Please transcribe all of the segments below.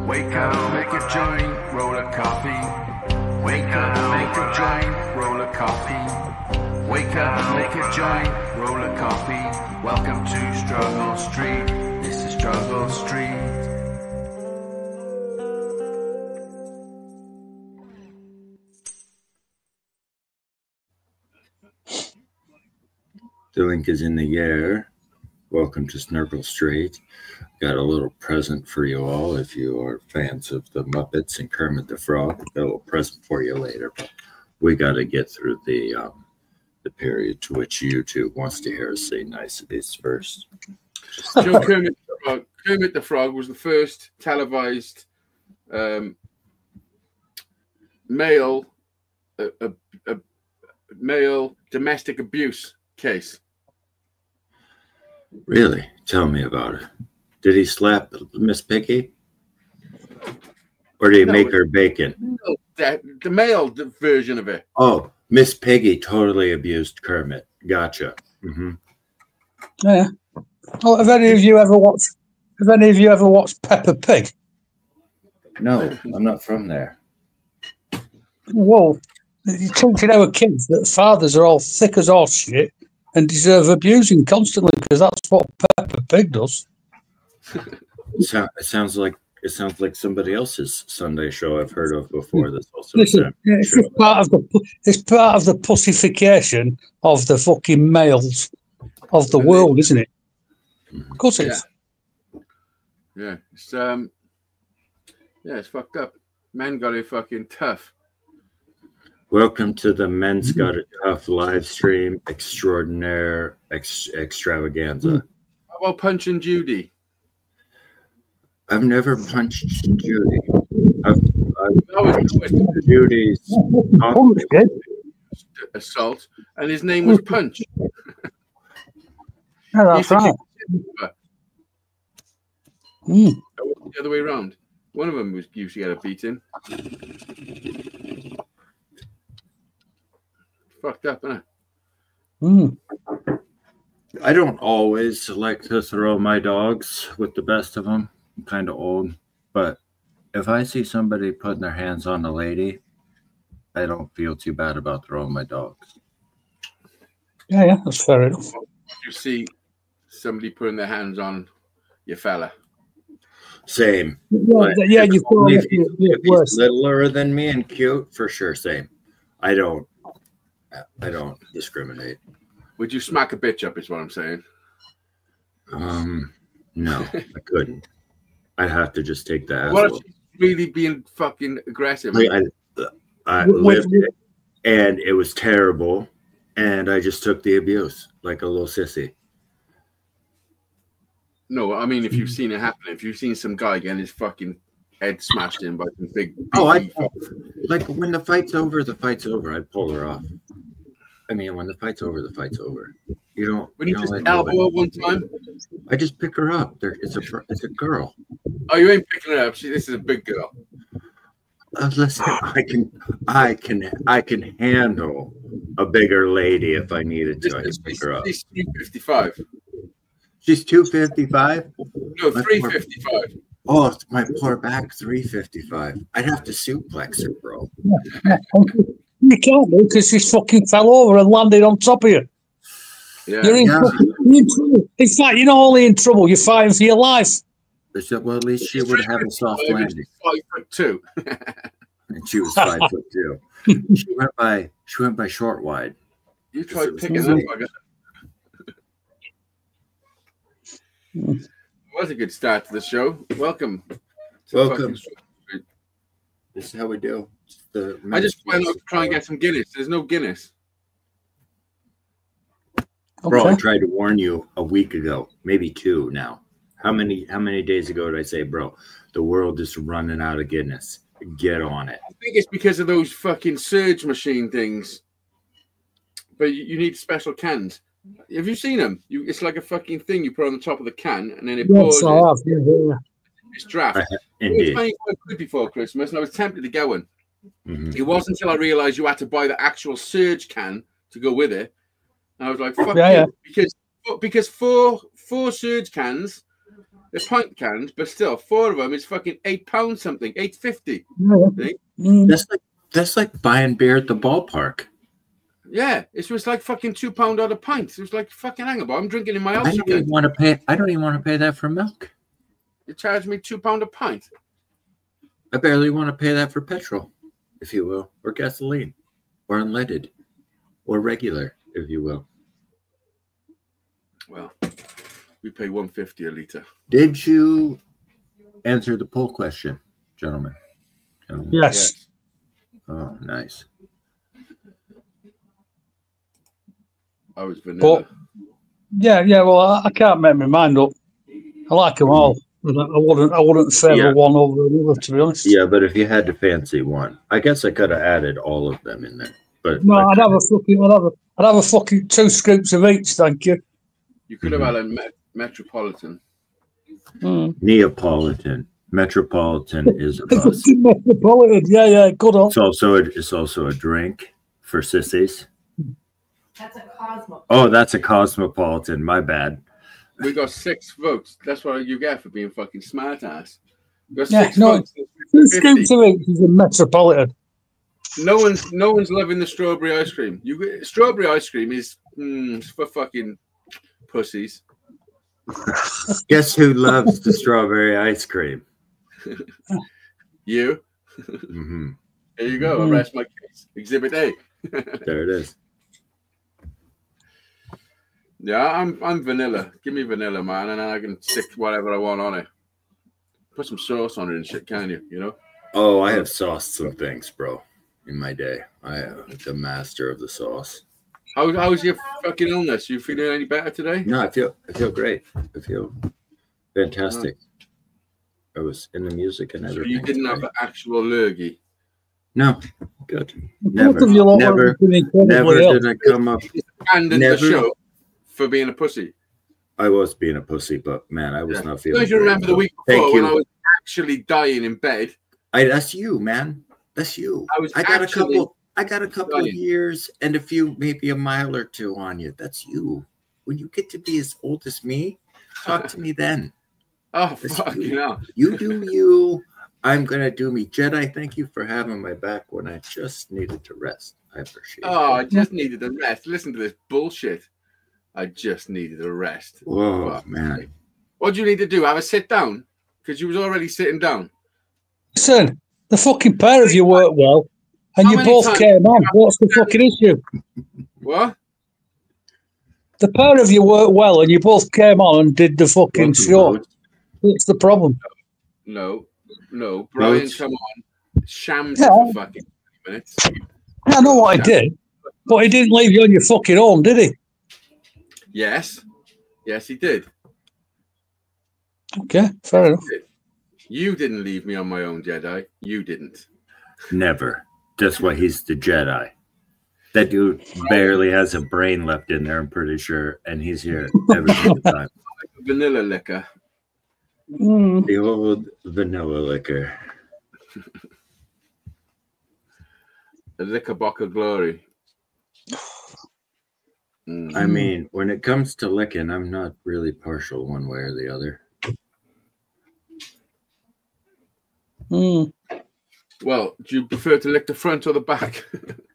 Wake up, make a joint, roll a coffee. Wake up, make a joint, roll a coffee. Wake up, make a joint, roll a coffee. Welcome to Struggle Street. This is Struggle Street. The link is in the air. Welcome to Snurgle Street. Got a little present for you all if you are fans of the Muppets and Kermit the Frog. Got a little present for you later, but we got to get through the period to which YouTube wants to hear us say niceties first. Joe Kermit the Frog. Kermit the Frog was the first televised male domestic abuse case. Really? Tell me about it. Did he slap Miss Piggy? Or did he make her bacon? No, the male version of it. Oh, Miss Piggy totally abused Kermit. Gotcha. Mm-hmm. Yeah. Oh, have any of you ever watched Peppa Pig? No, I'm not from there. Well, you're teaching our kids that fathers are all thick as horse shit and deserve abusing constantly because that's what Peppa Pig does. It sounds like somebody else's Sunday show I've heard of before. That's also Listen, it's just part of the pussification of the fucking males of the world, isn't it? Of course it is. Yeah, it's fucked up. Men got it fucking tough. Welcome to the Men's Got It Tough live stream extraordinaire extravaganza. How about punching Judy? I've never punched Judy. Judy's assault, and his name was Punch. Yeah, that's right. The other way around. One of them was usually had a beating. Fucked up, isn't it? I don't always like to throw my dogs with the best of them. I'm kind of old, but if I see somebody putting their hands on a lady, I don't feel too bad about throwing my dogs. Yeah, that's fair enough. You see somebody putting their hands on your fella. Same. Yeah, if he's littler than me and cute, for sure, same. I don't discriminate. Would you smack a bitch up is what I'm saying? No, I couldn't. I'd have to just take that. What if she's really being fucking aggressive? I lived it, and it was terrible, and I just took the abuse like a little sissy. No, I mean, if you've seen it happen, if you've seen some guy getting his fucking head smashed in by some big... like when the fight's over, the fight's over. I'd pull her off. I mean, when the fight's over, the fight's over. You don't... When you just elbow her one time? I just pick her up. It's a girl. Oh, you ain't picking her up. This is a big girl. Listen, I can handle a bigger lady if I needed to. I can pick her up. She's 355. She's 255? No, 355. Oh, my poor back, 355. I'd have to suplex her, bro. You can't do because she fucking fell over and landed on top of you. Yeah. You're in trouble. In fact, you're not only in trouble, you're fighting for your life. Well, at least she would have a soft landing. 5'2". And she was 5'2". She went by short wide. You tried picking her up. It was a good start to the show. Welcome. Welcome. This is how we do. I just went out to try and get some Guinness. There's no Guinness. Bro, I tried to warn you a week ago, maybe 2 now. How many days ago did I say, bro, the world is running out of Guinness. Get on it. I think it's because of those fucking surge machine things. But you need special cans. Have you seen them? It's like a fucking thing you put on the top of the can, and then it pours. It's draft. It was 25 quid before Christmas, and I was tempted to go one. It wasn't until I realised you had to buy the actual surge can to go with it. And I was like, fuck you. Because four surge cans They're pint cans, but still, 4 of them is fucking £8 something, £8.50. That's like buying beer at the ballpark. Yeah, it was like fucking £2 out a pint. It was like fucking hang about. I'm drinking in my house. I don't even want to pay that for milk. You charge me £2 a pint. I barely want to pay that for petrol, if you will, or gasoline, or unleaded, or regular, if you will. Well, we pay $1.50 a litre. Did you answer the poll question, gentlemen? Yes. Oh, nice. I was vanilla. But, yeah. Well, I can't make my mind up. I like them all. I wouldn't favour one over another, to be honest. Yeah, but if you had to fancy one, I guess I could have added all of them in there. But no, I'd have a fucking 2 scoops of each, thank you. You could have had a Metropolitan. Neapolitan. Metropolitan is a bus. Metropolitan, yeah, good on. It's also a drink for sissies. That's a Cosmopolitan. Oh, that's a Cosmopolitan. My bad. We got 6 votes. That's what you get for being fucking smart ass. We got 6 no, votes. 2 scoops of each is a Metropolitan. No one's loving the strawberry ice cream. Strawberry ice cream is for fucking pussies. Guess who loves the strawberry ice cream? You. Mm-hmm. There you go. I rest my case. Exhibit A. There it is. Yeah, I'm vanilla. Give me vanilla, man, and then I can stick whatever I want on it. Put some sauce on it and shit, can you? You know? Oh, I have sauced some things, bro. In my day, I am the master of the sauce. How's your fucking illness? You feeling any better today? No, I feel great. I feel fantastic. I was in the music and everything. So you didn't have an actual lurgy? No, good. Never did I come up. And in the show for being a pussy. I was being a pussy, but man, I was not feeling. Don't you remember the week before when I was actually dying in bed? That's you, man. That's you. I got a couple of years and maybe a mile or 2 on you. That's you. When you get to be as old as me, talk to me then. Oh, fucking hell. You do you. I'm going to do me. Jedi, thank you for having my back when I just needed to rest. I appreciate it. Oh, I just needed a rest. Listen to this bullshit. I just needed a rest. Whoa, man. What do you need to do? Have a sit down? Because you was already sitting down. Listen, the fucking pair of you work well, and you both came on. What's the fucking issue? What? The pair of you work well, and you both came on and did the fucking show. What's the problem? No. Brian, come on. Shammed for fucking minutes. I know what I did, but he didn't leave you on your fucking own, did he? Yes, he did. Okay, fair enough. You didn't leave me on my own, Jedi. You didn't. Never. That's why he's the Jedi. That dude barely has a brain left in there, I'm pretty sure, and he's here every single time. Vanilla liquor. The old vanilla liquor. The liquor bock of glory. I mean, when it comes to licking, I'm not really partial one way or the other. Well, do you prefer to lick the front or the back?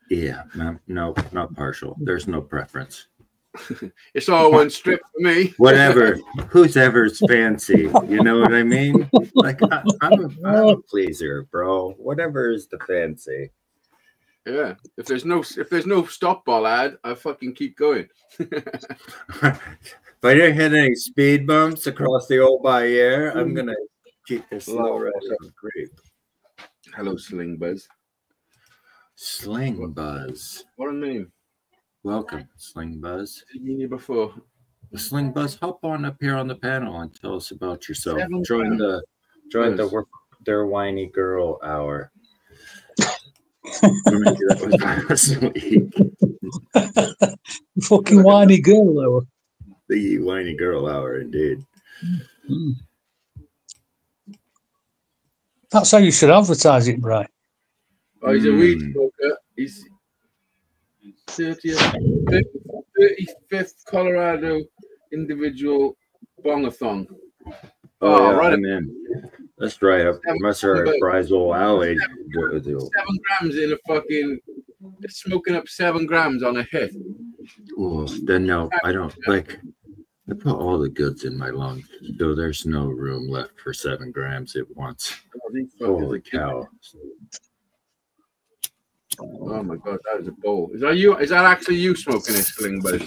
Yeah, no, not partial. There's no preference. It's all one strip for me. Whatever, whoever's fancy, you know what I mean? Like I'm a pleaser, bro. Whatever is the fancy. Yeah. If there's no stop ball ad, I fucking keep going. If I didn't hit any speed bumps across the old Bayeux, I'm gonna keep this slow right on creep. Hello, Sling Buzz. Sling Buzz. What a name. Welcome, Sling Buzz. I've seen you before. Sling Buzz, hop on up here on the panel and tell us about yourself. Join their whiny girl hour. Maybe that was last week. Fucking whiny girl hour. The whiny girl hour, indeed. That's how you should advertise it, Brian. Oh, he's a weed smoker. He's 35th Colorado individual bongathon. Oh, yeah, right. I'm in. That's right. I must have Bryzell Alley. 7 grams in a fucking smoking up 7 grams on a hit. Oh, then no, I don't like. I put all the goods in my lungs, so there's no room left for 7 grams at once. Holy cow! Oh my god, that is a bowl. Is that you? Is that actually you smoking this Sling Buzz?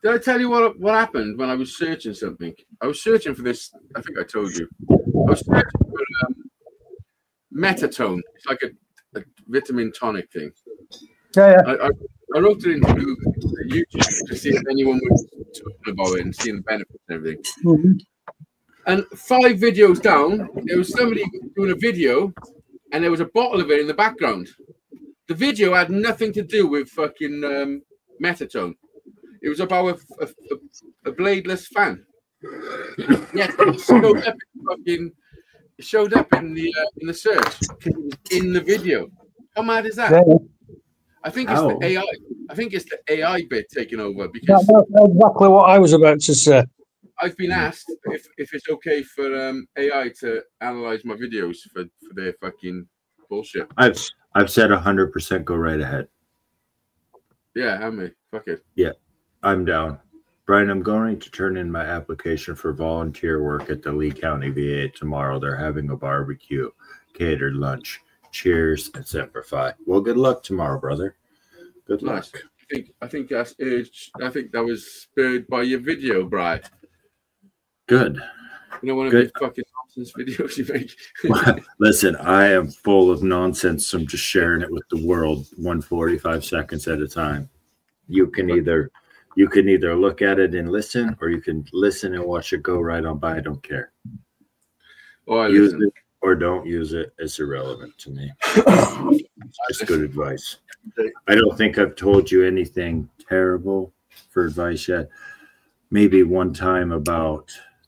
Did I tell you what happened when I was searching something? I was searching for this. I think I told you. I was searching for Metatone. It's like a vitamin tonic thing. Yeah. I wrote it into YouTube to see if anyone was talking about it and seeing the benefits and everything. Mm-hmm. And 5 videos down, there was somebody doing a video, and there was a bottle of it in the background. The video had nothing to do with fucking Metatone. It was about a bladeless fan. Yes, it showed up in the search because it was in the video. How mad is that? Yeah. I think it's the AI. I think it's the AI bit taking over because that's exactly what I was about to say. I've been asked if it's okay for AI to analyze my videos for their fucking bullshit. I've said 100% go right ahead. Yeah, I mean, fuck it. Yeah, I'm down. Brian, I'm going to turn in my application for volunteer work at the Lee County VA tomorrow. They're having a barbecue, catered lunch. Cheers and Semper Fi. Well, good luck tomorrow, brother. Good luck. I think that's urged. I think that was spurred by your video, Brian. Good. You know, one of these fucking nonsense videos you make. Listen, I am full of nonsense. So I'm just sharing it with the world, 145 seconds at a time. You can either look at it and listen, or you can listen and watch it go right on by. I don't care. Oh, use it or don't use it. It's irrelevant to me. It's just good advice. I don't think I've told you anything terrible for advice yet. Maybe one time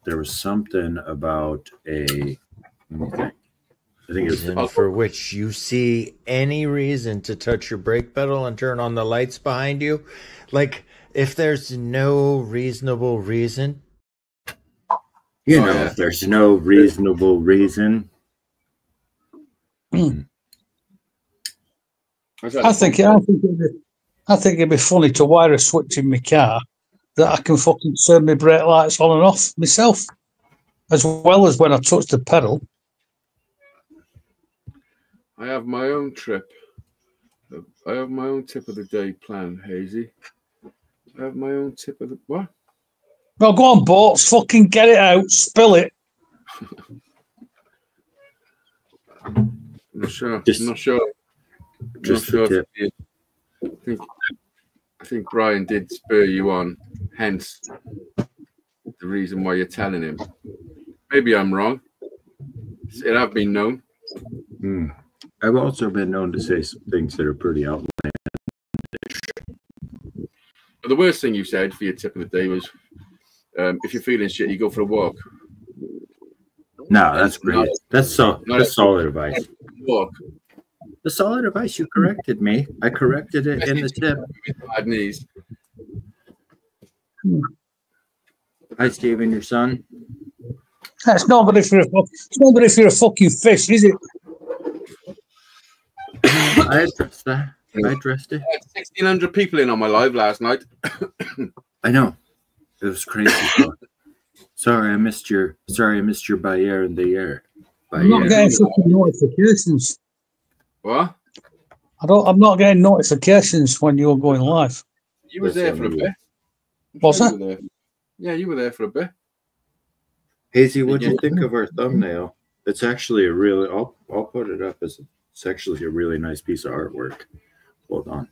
there was something about let me think. I think it was for which you see any reason to touch your brake pedal and turn on the lights behind you. Like, if there's no reasonable reason. If there's no reasonable reason. I think it'd be funny to wire a switch in my car that I can fucking turn my brake lights on and off myself, as well as when I touch the pedal. I have my own trip. I have my own tip of the day plan, Hazy. I have my own tip of the what? Well, go on, Boats. Fucking get it out. Spill it. I'm not sure. I'm not sure. I think Brian did spur you on, hence the reason why you're telling him. Maybe I'm wrong. It have been known. I've also been known to say some things that are pretty outlandish. But the worst thing you said for your tip of the day was, if you're feeling shit, you go for a walk. No, that's great. That's solid advice. Walk. The solid advice. You corrected me. I corrected it in the tip. Bad knees. Hi, Stephen, your son. That's not good if you're a fucking fish, is it? I addressed that. I addressed it. I had 1,600 people in on my live last night. I know. It was crazy. Sorry, I missed your Bayer in the air. I'm not getting fucking notifications. What? I'm not getting notifications when you're going live. You were there for a bit. What's that? Yeah, you were there for a bit. Hazy, what do you think of our thumbnail? It's actually a really. I'll put it up as it's actually a really nice piece of artwork. Hold on.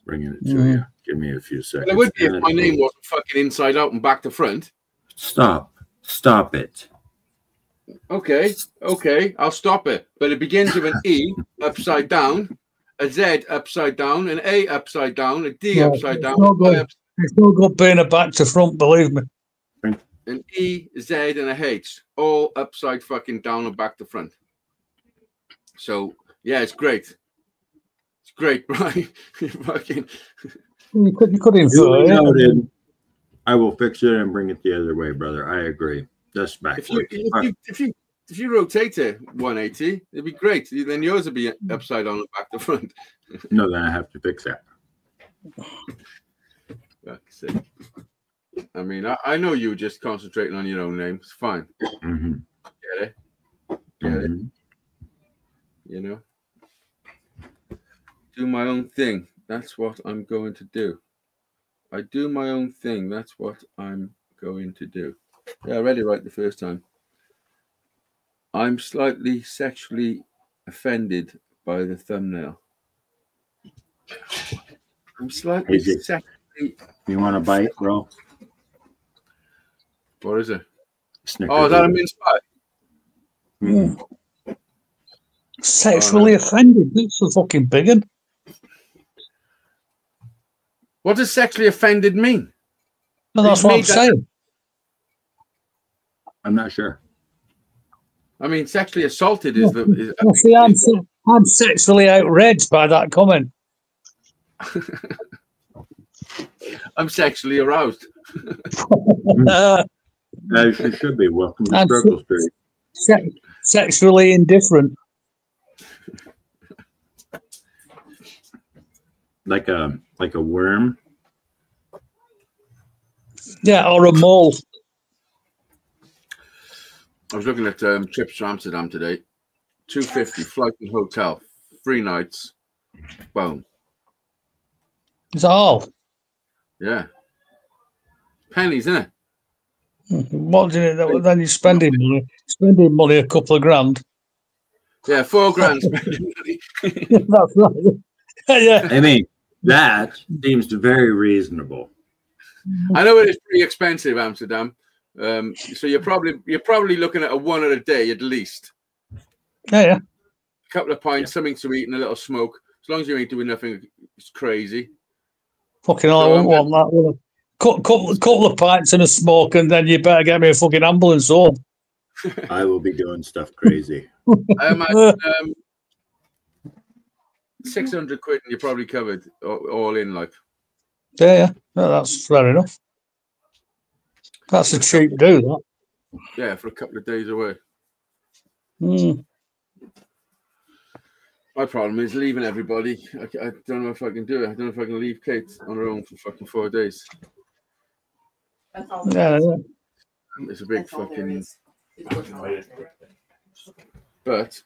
Bringing it to you. Give me a few seconds. Well, it would be if my name wasn't fucking inside out and back to front. Stop it. Okay, I'll stop it. But it begins with an E upside down, a Z upside down, an A upside down, a D upside down. It's no good being a back to front, believe me. An E, Z, and a H, all upside fucking down and back to front. So yeah, it's great. It's Great, Brian. You fucking. You could infer Duly it. noted. I will fix it and bring it the other way, brother. I agree. That's backwards. If you rotate it 180, it'd be great. Then yours would be upside down, back to front. No, then I have to fix that. I mean, I know you were just concentrating on your own name. It's fine. Mm-hmm. Get it? Get it? You know? Do my own thing. That's what I'm going to do. I do my own thing. That's what I'm going to do. Yeah, I read it right the first time. I'm slightly sexually offended by the thumbnail. I'm slightly sexually. You want a bite, bro? What is it? Snickers. Oh, is that a mince pie? Yeah. Sexually offended. That's a fucking big one. What does sexually offended mean? No, that's what I'm saying. I'm not sure. I mean, sexually assaulted is the. See, I'm sexually outraged by that comment. I'm sexually aroused. As you should be. Welcome to Struggle Street. Sexually indifferent. Like a worm. Yeah, or a mole. I was looking at trips to Amsterdam today. $250 flight and hotel, 3 nights. Boom. Is that all? Yeah. Pennies, isn't it? What do you, then you're spending money a couple of grand. Yeah, 4 grand spending money. That's right. Yeah. I mean, that seems very reasonable. I know it is pretty expensive, Amsterdam. So you're probably looking at a 1 a day at least. Yeah. A couple of pints, something to eat, and a little smoke. As long as you ain't doing nothing crazy. Fucking hell, I wouldn't want that. Would I? Couple of pints and a smoke, and then you better get me a fucking ambulance home. I will be doing stuff crazy. I imagine 600 quid and you're probably covered all in, like. Yeah. No, that's fair enough. That's a cheap do, that. Yeah, for a couple of days away. My problem is leaving everybody. I don't know if I can do it. I don't know if I can leave Kate on her own for fucking 4 days. That's all. Yeah. It's a big fucking. But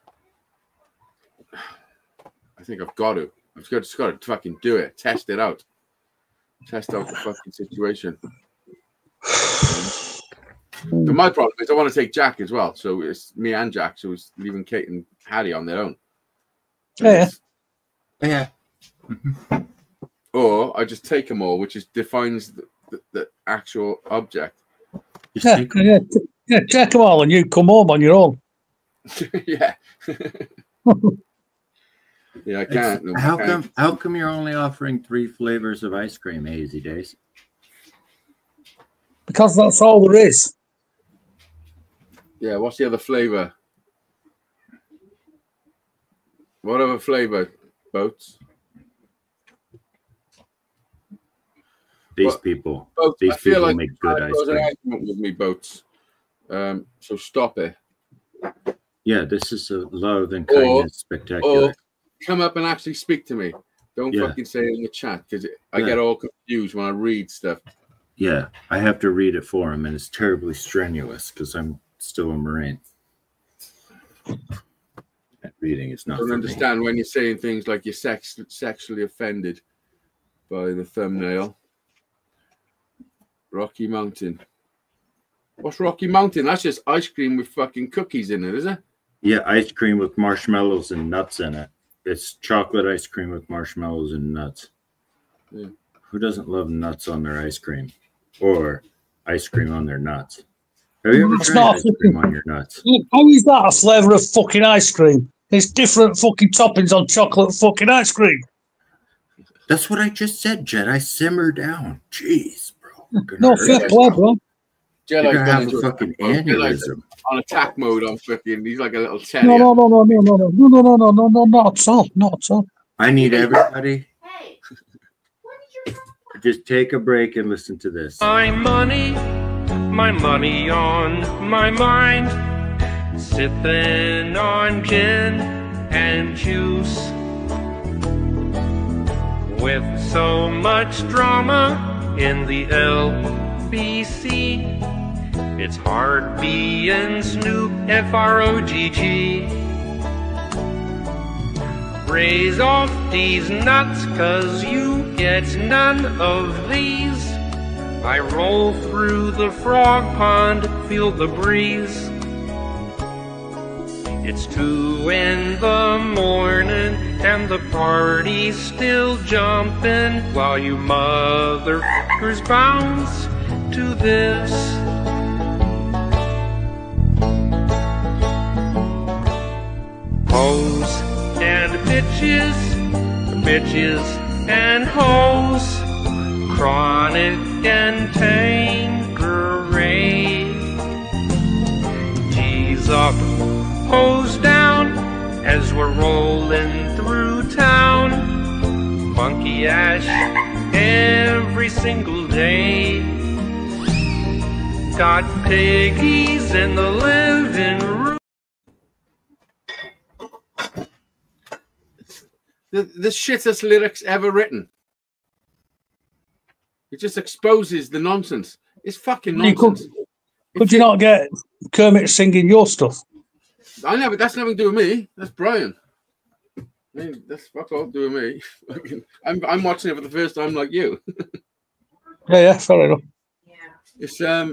I think I've got to. I've just got to fucking do it. Test it out. Test out the fucking situation. But my problem is I want to take Jack as well. So it's me and Jack. So it's leaving Kate and Harry on their own. Yeah. Or I just take them all, which defines the actual object. Yeah, take them all and you come home on your own. Yeah. Yeah, I can't. No, How come you're only offering 3 flavors of ice cream, Hazy Days? Because that's all there is. Yeah, what's the other flavor? What other flavor? Boats? These people make good ice cream. Argument with me, Boats. So stop it. Yeah, this is a love and kindness spectacular. Or come up and actually speak to me. Don't fucking say it in the chat because I get all confused when I read stuff. Yeah, I have to read it for him, and it's terribly strenuous because I'm still a Marine. Reading is not. I don't understand when you're saying things like you're sexually offended by the thumbnail. Rocky Mountain. What's Rocky Mountain? That's just ice cream with fucking cookies in it, is it? Yeah, ice cream with marshmallows and nuts in it. It's chocolate ice cream with marshmallows and nuts. Yeah. Who doesn't love nuts on their ice cream? Or ice cream on their nuts? Have you ever tried ice cream on your nuts? How is that a flavour of fucking ice cream? There's different fucking toppings on chocolate fucking ice cream. That's what I just said, Jedi. Simmer down. Jeez, bro. No, fair play, bro. You're gonna have a fucking aneurysm. On attack mode on fucking. He's like a little terrier. No, not at all. Not at all. I need everybody Hey, what did your phone? to just take a break and listen to this. My money on my mind, sipping on gin and juice. With so much drama in the LBC, it's hard being Snoop F-R-O-G-G. Raise off these nuts, 'cause you get none of these. I roll through the frog pond, feel the breeze. It's 2 in the morning and the party's still jumping, while you motherfuckers bounce to this. Hoes and bitches, bitches and hoes, chronic and Tanqueray. G's up, hoes down, as we're rolling through town. Funky ash every single day. Got piggies in the living room. The shittest lyrics ever written. It just exposes the nonsense. It's fucking nonsense. Could you not get Kermit singing your stuff? That's nothing to do with me. That's Brian. I mean, that's fuck all to do with me. I'm watching it for the first time like you. Yeah, fair enough. Yeah.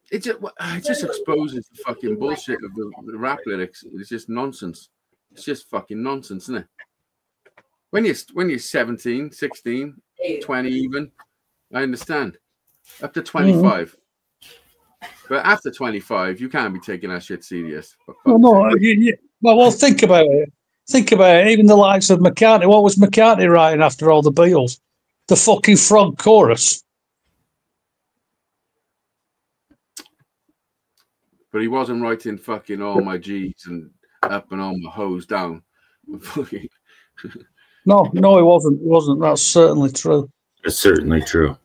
It just exposes the fucking bullshit of the rap lyrics. It's just nonsense. It's just fucking nonsense, isn't it? When you're 17, 16, 20 even, I understand. Up to 25. But after 25, you can't be taking that shit serious. Well, think about it. Think about it. Even the likes of McCartney. What was McCartney writing after all the Beatles? The fucking frog chorus. But he wasn't writing fucking all my G's and up and all my hoes down. No, he wasn't. He wasn't. That's certainly true. It's certainly true.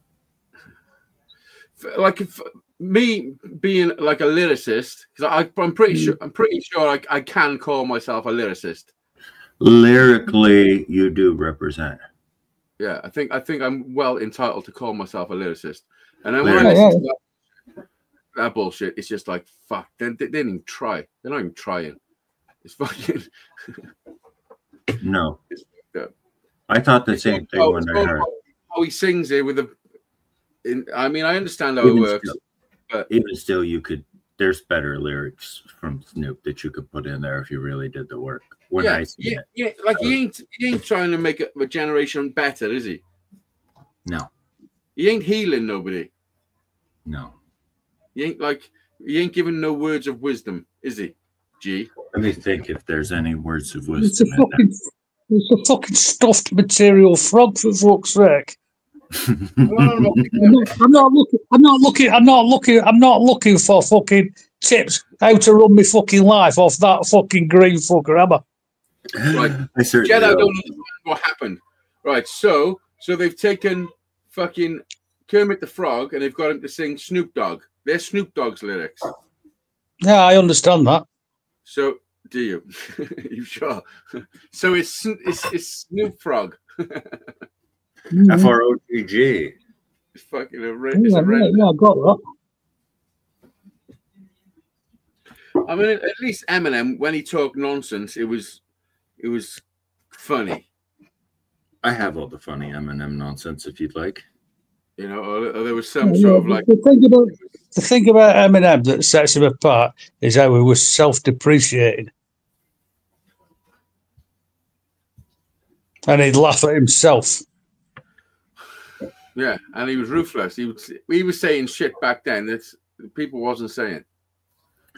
Like me being like a lyricist, because I'm pretty sure I can call myself a lyricist. Lyrically, you do represent. Yeah, I think I'm well entitled to call myself a lyricist. And then when I listen to that bullshit, it's just like fuck. They didn't even try. They're not even trying. It's fucking no. I thought the same thing when I heard how he sings it with I mean, I understand how it works. But even still, there's better lyrics from Snoop that you could put in there if you really did the work. Like he ain't trying to make a generation better, is he? No. He ain't healing nobody. No. He ain't giving no words of wisdom, is he? G. Let me think if there's any words of wisdom. It's a fucking stuffed material frog, for fuck's sake. I'm not looking for fucking tips how to run my fucking life off that fucking green fucker, am I? Right. Jedi don't understand what happened. Right, so they've taken fucking Kermit the Frog and they've got him to sing Snoop Dogg. They're Snoop Dogg's lyrics. Yeah, I understand that. So do you? You sure? So it's Snoop Frog. F-R-O-G-G. It's fucking yeah, I got that. I mean, at least Eminem, when he talked nonsense, it was funny. I have all the funny Eminem nonsense if you'd like. You know, or there was some sort of like. The thing about Eminem that sets him apart is how he was self-depreciating. And he'd laugh at himself. Yeah, and he was ruthless. He was saying shit back then that people wasn't saying.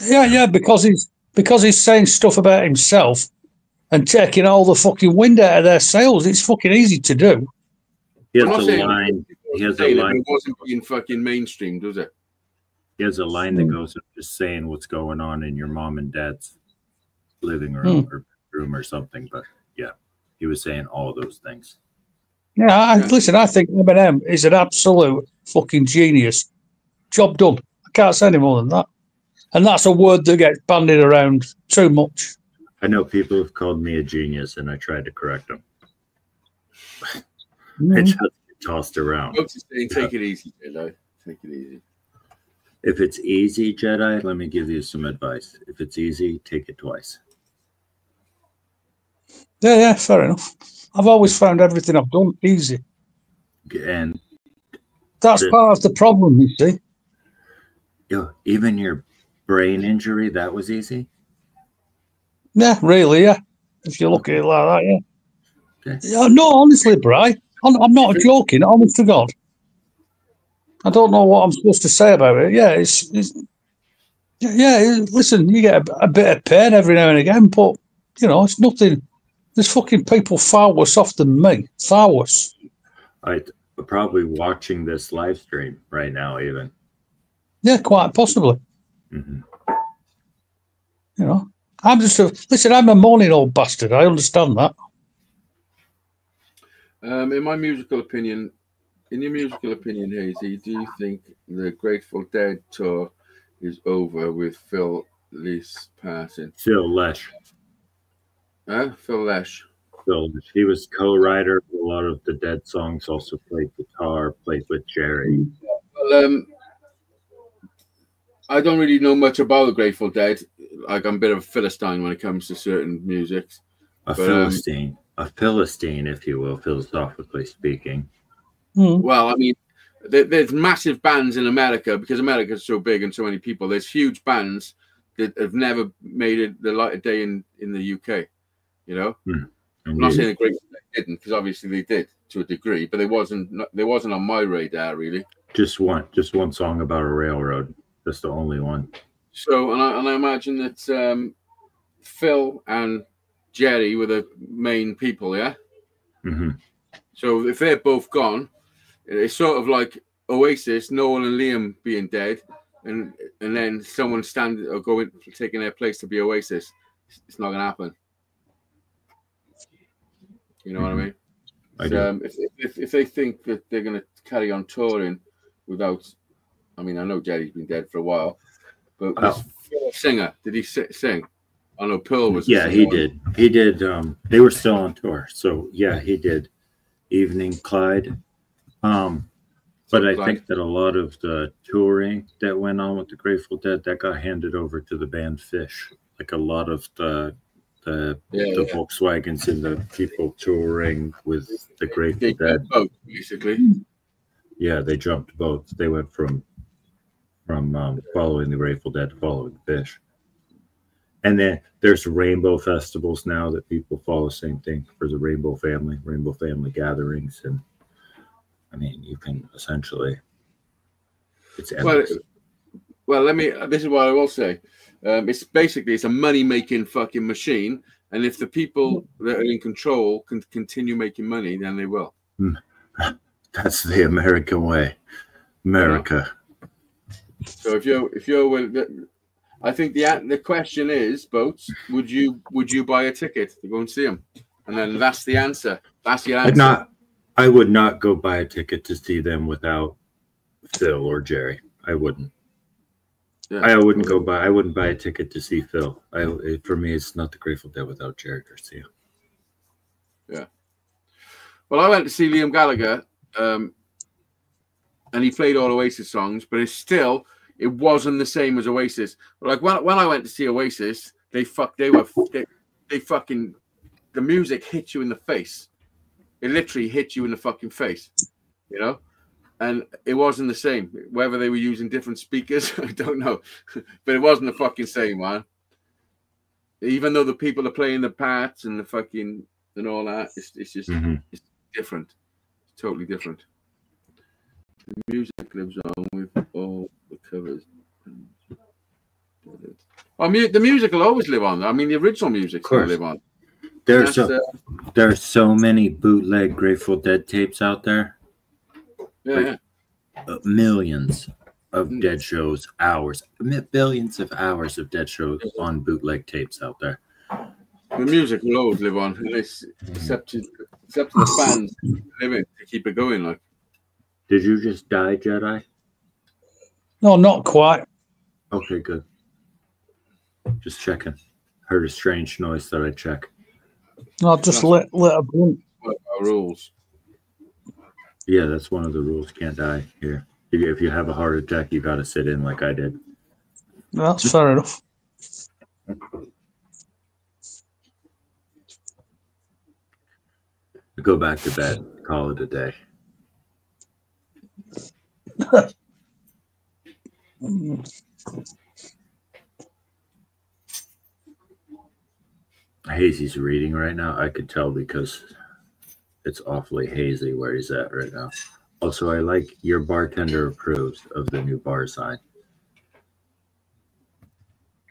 Yeah, because he's saying stuff about himself and taking all the fucking wind out of their sails. It's fucking easy to do. He has a line. It wasn't being fucking mainstream, does it? He has a line that goes up just saying what's going on in your mom and dad's living room or bedroom or something. But yeah, He was saying all those things. Yeah, listen, I think Eminem is an absolute fucking genius. Job done. I can't say any more than that. And that's a word that gets bandied around too much. I know people have called me a genius, and I tried to correct them. Mm. I just get tossed around. Take it easy, Jedi. Take it easy. If it's easy, Jedi, let me give you some advice. If it's easy, take it twice. Yeah, fair enough. I've always found everything I've done easy. And that's part of the problem, you see. Even your brain injury, that was easy? Yeah, really, yeah. If you look at it like that, yeah. Okay. Yeah, no, honestly, Bri, I'm not joking, honest to God. I don't know what I'm supposed to say about it. Yeah, listen, you get a bit of pain every now and again, but, it's nothing. There's fucking people far worse off than me. Far worse. I'm probably watching this live stream right now, even. Yeah, quite possibly. Mm-hmm. I'm just I'm a moaning old bastard. I understand that. In your musical opinion, Hazy, do you think the Grateful Dead tour is over with Phil Lesh passing? Phil Lesh. Phil Lesh. Phil Lesh. He was co-writer of a lot of the Dead songs, also played guitar, played with Jerry. Well, I don't really know much about the Grateful Dead. Like, I'm a bit of a Philistine when it comes to certain music. Philistine, if you will, philosophically speaking. Well, I mean, there's massive bands in America because America's so big and so many people. There's huge bands that have never made it the light of day in the UK. I'm not saying the Grateful Dead didn't, because obviously they did to a degree, but they wasn't on my radar really. Just one song about a railroad. That's the only one. So, and I imagine that Phil and Jerry were the main people, yeah. Mm-hmm. So if they're both gone, it's sort of like Oasis, Noel and Liam being dead, and then someone taking their place to be Oasis. It's not going to happen. You know what I mean? If they think that they're going to carry on touring without, I mean, I know Jerry's been dead for a while, but was Phil a singer? Did he sing? I know Pearl was. Yeah, he did. He did. They were still on tour, so yeah, he did. Evening Clyde. But I think that a lot of the touring that went on with the Grateful Dead that got handed over to the band Fish. Like a lot of the Volkswagens and the people touring with the Grateful Dead. Both, basically. Yeah, they jumped both. They went from following the Grateful Dead to following Fish. And then there's rainbow festivals now that people follow the same thing for the rainbow family gatherings. And I mean, you can essentially, it's endless. Well, this is what I will say. It's a money-making fucking machine. And if the people that are in control can continue making money, then they will. That's the American way. America. So if you're I think the question is, Boats, would you buy a ticket to go and see them? And then that's the answer. That's your answer. I would not go buy a ticket to see them without Phil or Jerry. I wouldn't. Yeah. I wouldn't buy a ticket to see Phil. For me, it's not the Grateful Dead without Jerry Garcia. Yeah. Well, I went to see Liam Gallagher, and he played all Oasis songs, but it wasn't the same as Oasis. Like when I went to see Oasis, the music hit you in the face. It literally hit you in the fucking face, and it wasn't the same. Whether they were using different speakers, I don't know, but it wasn't the fucking same, man. Even though the people are playing the parts and the fucking and all that, it's just it's different. It's totally different. The music lives on with all the covers. The music will always live on. I mean, the original music will live on. There are so many bootleg Grateful Dead tapes out there. Yeah. Millions of Dead shows, billions of hours of Dead shows on bootleg tapes out there. The music will always live on, and it's up to the fans to live it, to keep it going. Like, Did you just die, Jedi? No, not quite. Okay, good. Just checking. Heard a strange noise that I check. I'll just let a blunt. what are our rules? Yeah, that's one of the rules. Can't die here. If you have a heart attack, you got to sit in like I did. That's fair enough. Go back to bed. Call it a day. Hazy's reading right now. I could tell because it's awfully hazy where he's at right now. Also, I like your bartender approves of the new bar sign.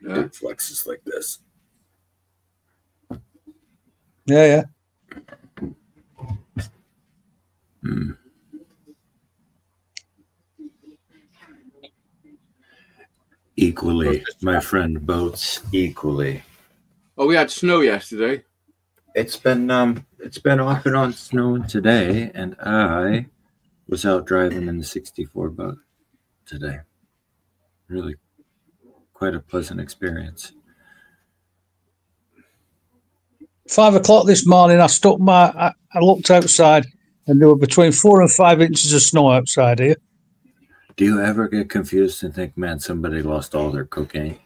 Yeah. It flexes like this. Yeah. Mm. Equally, my friend boats equally. Oh, we had snow yesterday. It's been off and on snowing today, and I was out driving in the 64 boat today. Really quite a pleasant experience. 5 o'clock this morning, I looked outside, and there were between 4 and 5 inches of snow outside here. Do you ever get confused and think, man, somebody lost all their cocaine?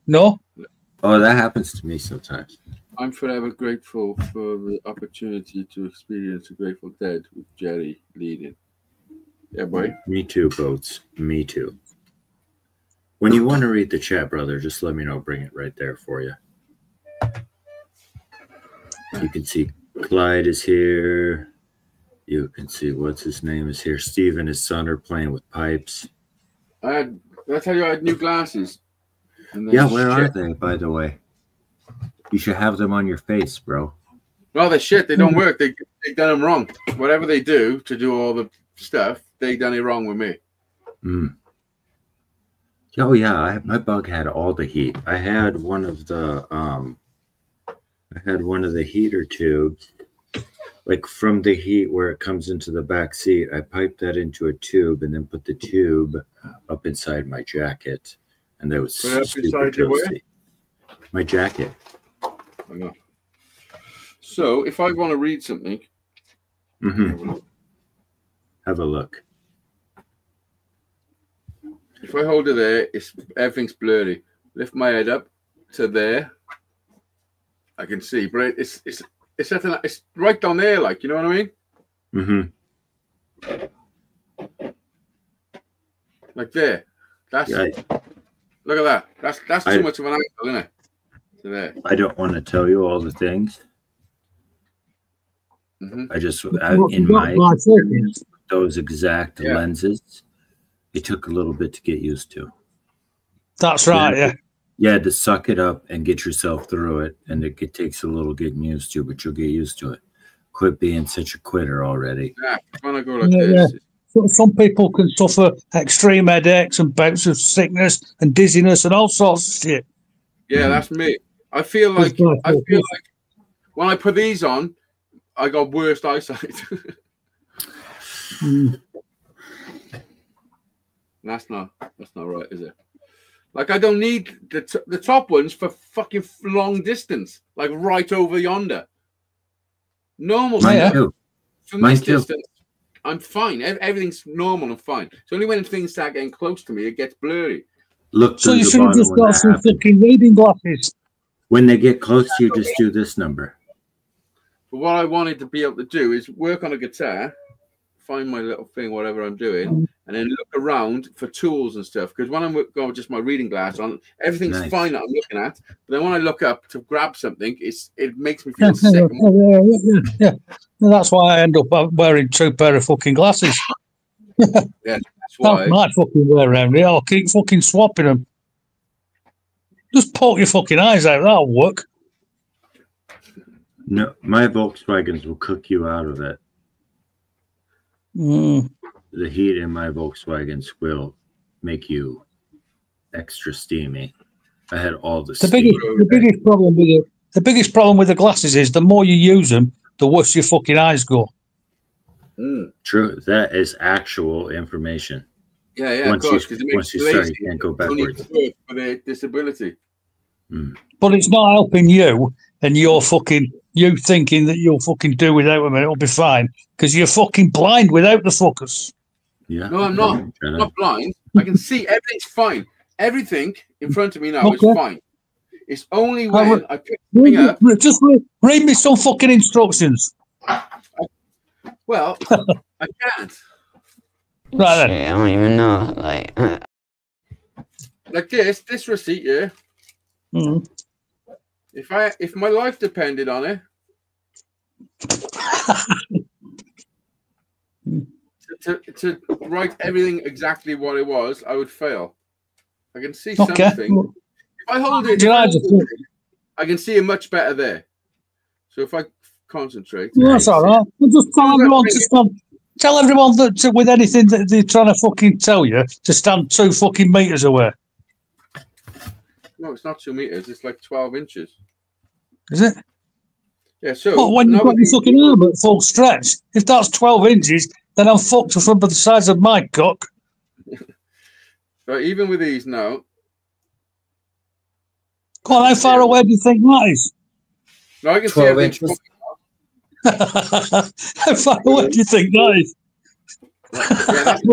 No. Oh, that happens to me sometimes. I'm forever grateful for the opportunity to experience the Grateful Dead with Jerry leading. Yeah, boy. Me too, boats. Me too. When you want to read the chat, brother, just let me know. Bring it right there for you. You can see Clyde is here. You can see what's his name is here. Steve and his son are playing with pipes. Did I tell you I had new glasses? Yeah, where are they, by the way? You should have them on your face, bro. No, they're shit. They don't work. They done them wrong. Whatever they do to do all the stuff, they done it wrong with me. Mm. Oh yeah, my bug had all the heat. I had one of the heater tubes, like from the heat where it comes into the back seat. I piped that into a tube and then put the tube up inside my jacket, and that was super toasty. My jacket. I know. So if I want to read something, have a look. If I hold it there, everything's blurry. Lift my head up to there, I can see, but it's right down there, like, you know what I mean? Like there. That's look at that. That's too much of an angle, isn't it? To there. I don't want to tell you all the things. I just in my those exact lenses. It took a little bit to get used to. That's right, yeah. You had to suck it up and get yourself through it, and it takes a little getting used to, but you'll get used to it. Quit being such a quitter already. Yeah, when I go like this. Some people can suffer extreme headaches and bouts of sickness and dizziness and all sorts of shit. Yeah, that's me. I feel like when I put these on, I got worse eyesight. That's not right, is it? Like, I don't need the top ones for fucking long distance, like right over yonder. Normal stuff. For this distance, I'm fine. Everything's normal and fine. It's only when things start getting close to me, it gets blurry. Look, so you should have just got some fucking reading glasses. When they get close to you, just do this number. But what I wanted to be able to do is work on a guitar, find my little thing, whatever I'm doing, and then look around for tools and stuff. Because when I'm going with just my reading glass on, everything's fine that I'm looking at. But then when I look up to grab something, it makes me feel sick. Yeah. That's why I end up wearing 2 pair of fucking glasses. Yeah, that's why. That's my fucking way around here. I'll keep fucking swapping them. Just poke your fucking eyes out. That'll work. No, my Volkswagens will cook you out of it. The heat in my Volkswagens will make you extra steamy. I had all the biggest problem with the glasses is the more you use them, the worse your fucking eyes go. True. That is actual information. Yeah, once of course, because once you start, you can't go backwards. For their disability. But it's not helping you, and you thinking that you'll fucking do without them and it'll be fine because you're fucking blind without the focus. Yeah. No, I'm not. I'm not blind. I can see everything's fine. Everything in front of me now is fine. It's only when I pick something up. Just read me some fucking instructions. Well, I can't. Right then. I don't even know. Like this receipt here. If my life depended on it, to write everything exactly what it was, I would fail. I can see something. If I hold it, I can see it much better there. So if I concentrate, that's all right. Just tell everyone that with anything that they're trying to fucking tell you to stand 2 fucking meters away. No, it's not 2 meters. It's like 12 inches. Is it? Yeah. So well, when you've got your fucking arm at full stretch, if that's 12 inches, then I'm fucked from the size of my cock. But even with these now. Go on, how far away do you think that is? No, I can 12 inches. How far away do you think that is? Yeah, that's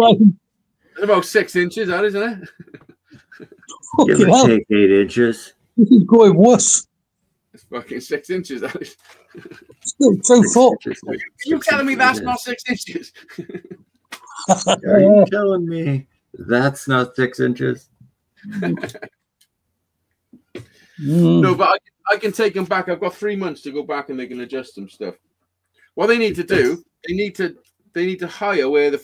about 6 inches, that isn't it? Give or take 8 inches. This is going worse. It's fucking 6 inches, that is. Still 2 foot. Are you telling me that's not 6 inches? Are you telling me that's not 6 inches? No, but I can take them back. I've got 3 months to go back and they can adjust some stuff. What they need to do, they need to hire where the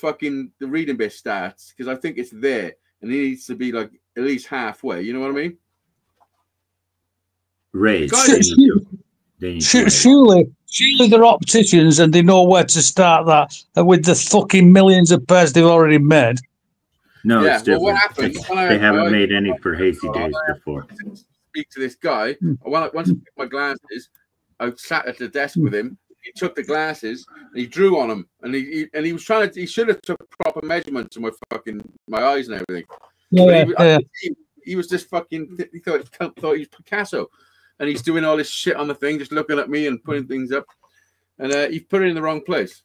reading bit starts, because I think it's there and it needs to be like at least halfway. You know what I mean? Raised. Surely they're opticians and they know where to start that with the fucking millions of pairs they've already made. No, yeah, it's different. What happened? They haven't made any for Hazy Days before. Speak to this guy. Once I picked my glasses, I sat at the desk with him. He took the glasses and he drew on them, and he was trying to. He should have took proper measurements of my eyes and everything. He was just fucking. He thought he was Picasso, and he's doing all this shit on the thing, just looking at me and putting things up, and he put it in the wrong place.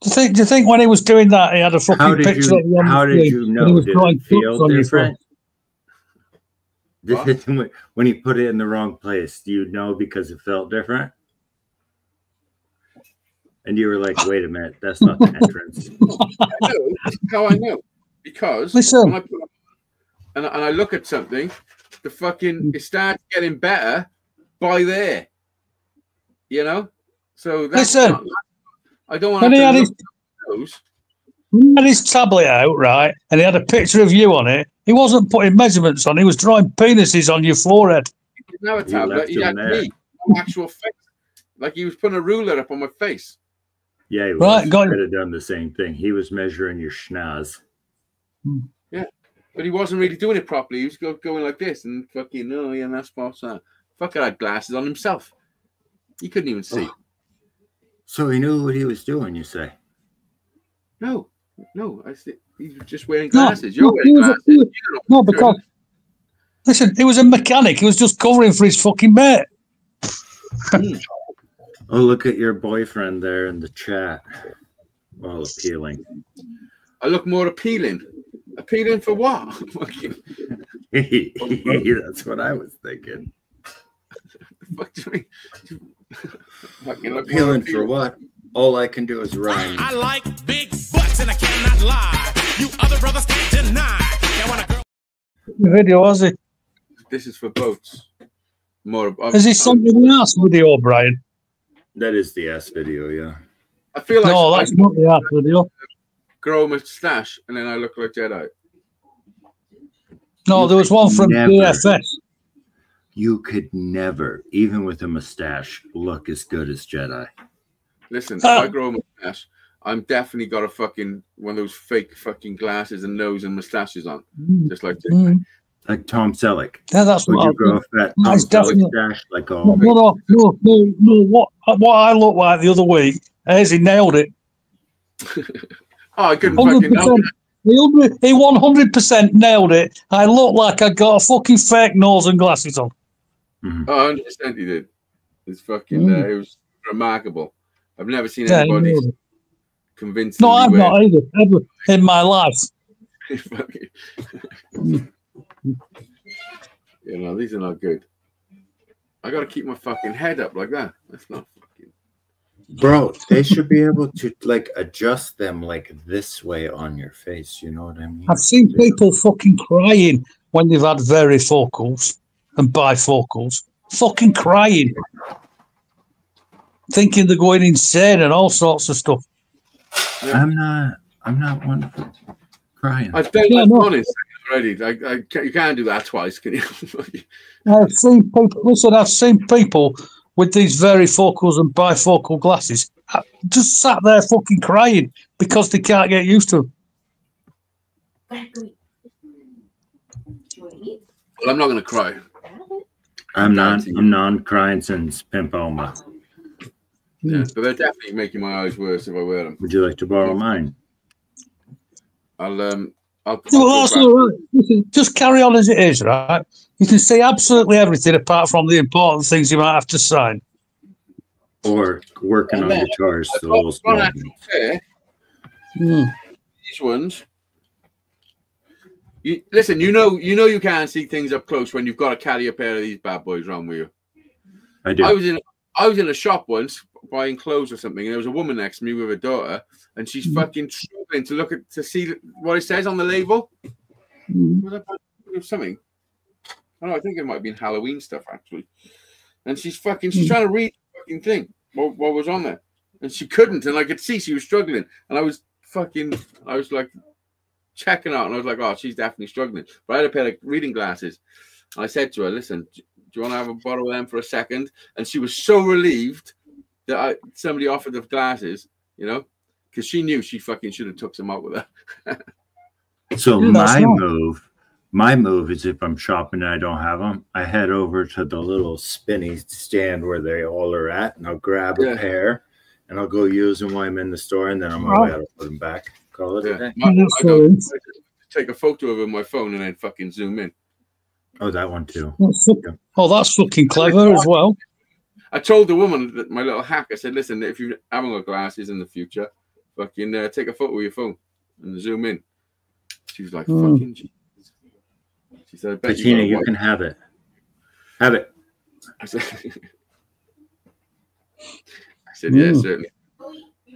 Do you think when he was doing that, he had a fucking picture? How did you know? Did it feel different? When he put it in the wrong place, do you know because it felt different? And you were like, wait a minute, that's not the entrance. I know. That's how I know. Because when I put and I look at something, it starts getting better by there. You know? So that's I don't want to look at those. He had his tablet out, right, and he had a picture of you on it. He wasn't putting measurements on. He was drawing penises on your forehead. He didn't have a tablet. He had me, actual face. Like he was putting a ruler up on my face. Yeah, he was. Could have done the same thing. He was measuring your schnoz. Yeah, but he wasn't really doing it properly. He was going like this and fucking, oh, yeah, that's what's that. Fucker had glasses on himself. He couldn't even see. So he knew what he was doing, you say? No, I see. He's just wearing glasses. You're wearing glasses. No, because listen, he was a mechanic. He was just covering for his fucking mate. Oh, look at your boyfriend there in the chat. All appealing. I look more appealing. Appealing for what? That's what I was thinking. What do you mean? Appealing for what? All I can do is rhyme. I like big butts and I cannot lie. You other brothers can't deny. The video, was it? This is for boats. Is this something else video, Brian? That is the ass video, yeah. I feel like no, that's not the ass video. Grow a mustache and then I look like Jedi. No, there was one from DFS. You could never, even with a mustache, look as good as Jedi. Listen, if I grow a mustache, I'm definitely got a fucking one of those fake fucking glasses and nose and mustaches on, just like Jedi. Like Tom Selleck. Yeah, that's Would what you I grow a fat Tom That's Selleck definitely- stash like No, all? no. What I looked like the other week, he nailed it. Oh, I couldn't 100%. fucking. He 100% nailed it. I looked like I got a fucking fake nose and glasses on. Oh, 100% he did. It's fucking. It was remarkable. I've never seen Yeah, he anybody nailed it. convinced. No, I've not either, ever in my life. You know, these are not good. I got to keep my fucking head up like that. That's not fucking. Bro, they should be able to like adjust them like this way on your face. You know what I mean? I've seen people fucking crying when they've had varifocals and bifocals. Fucking crying. Thinking they're going insane and all sorts of stuff. Yeah. I'm not one for crying. I've done Yeah, that no. one in already. You can't do that twice, can you? I've seen people. Listen, I've seen people with these varifocals and bifocal glasses just sat there fucking crying because they can't get used to them. Well, I'm not going to cry. I'm non-crying since Pimpoma. Yeah, but they're definitely making my eyes worse if I wear them. Would you like to borrow mine? I'll Well, go that's back. all right. Listen, just carry on as it is, right? You can see absolutely everything apart from the important things you might have to sign. Or working on guitars, the Well, little it's not small actually ones. fair. Mm. These ones. Listen, you know you can't see things up close when you've got to carry a pair of these bad boys around with you. I do. I was in a shop once buying clothes or something, and there was a woman next to me with her daughter, and she's fucking struggling to see what it says on the label. Was it something? I don't know, I think it might have been Halloween stuff actually. And she's trying to read the fucking thing, what was on there, and she couldn't, and I could see she was struggling, and I was like checking out, and I was like, oh, she's definitely struggling. But I had a pair of reading glasses, and I said to her, listen, do you want to have a bottle of them for a second? And she was so relieved that somebody offered the glasses, you know, because she knew she fucking should have took some out with her. So Yeah, that's my move is if I'm shopping and I don't have them, I head over to the little spinny stand where they all are at, and I'll grab a pair, and I'll go use them while I'm in the store, and then on my way I'll put them back. Call it a day. I take a photo of it on my phone and then fucking zoom in. Oh, that one too. That's fucking clever as well. I told the woman that my little hack, I said, listen, if you haven't got glasses in the future, fucking take a photo with your phone and zoom in. She was like, fucking Jesus. She said, I bet Bettina, you can have it. Have it. I said, yeah, certainly.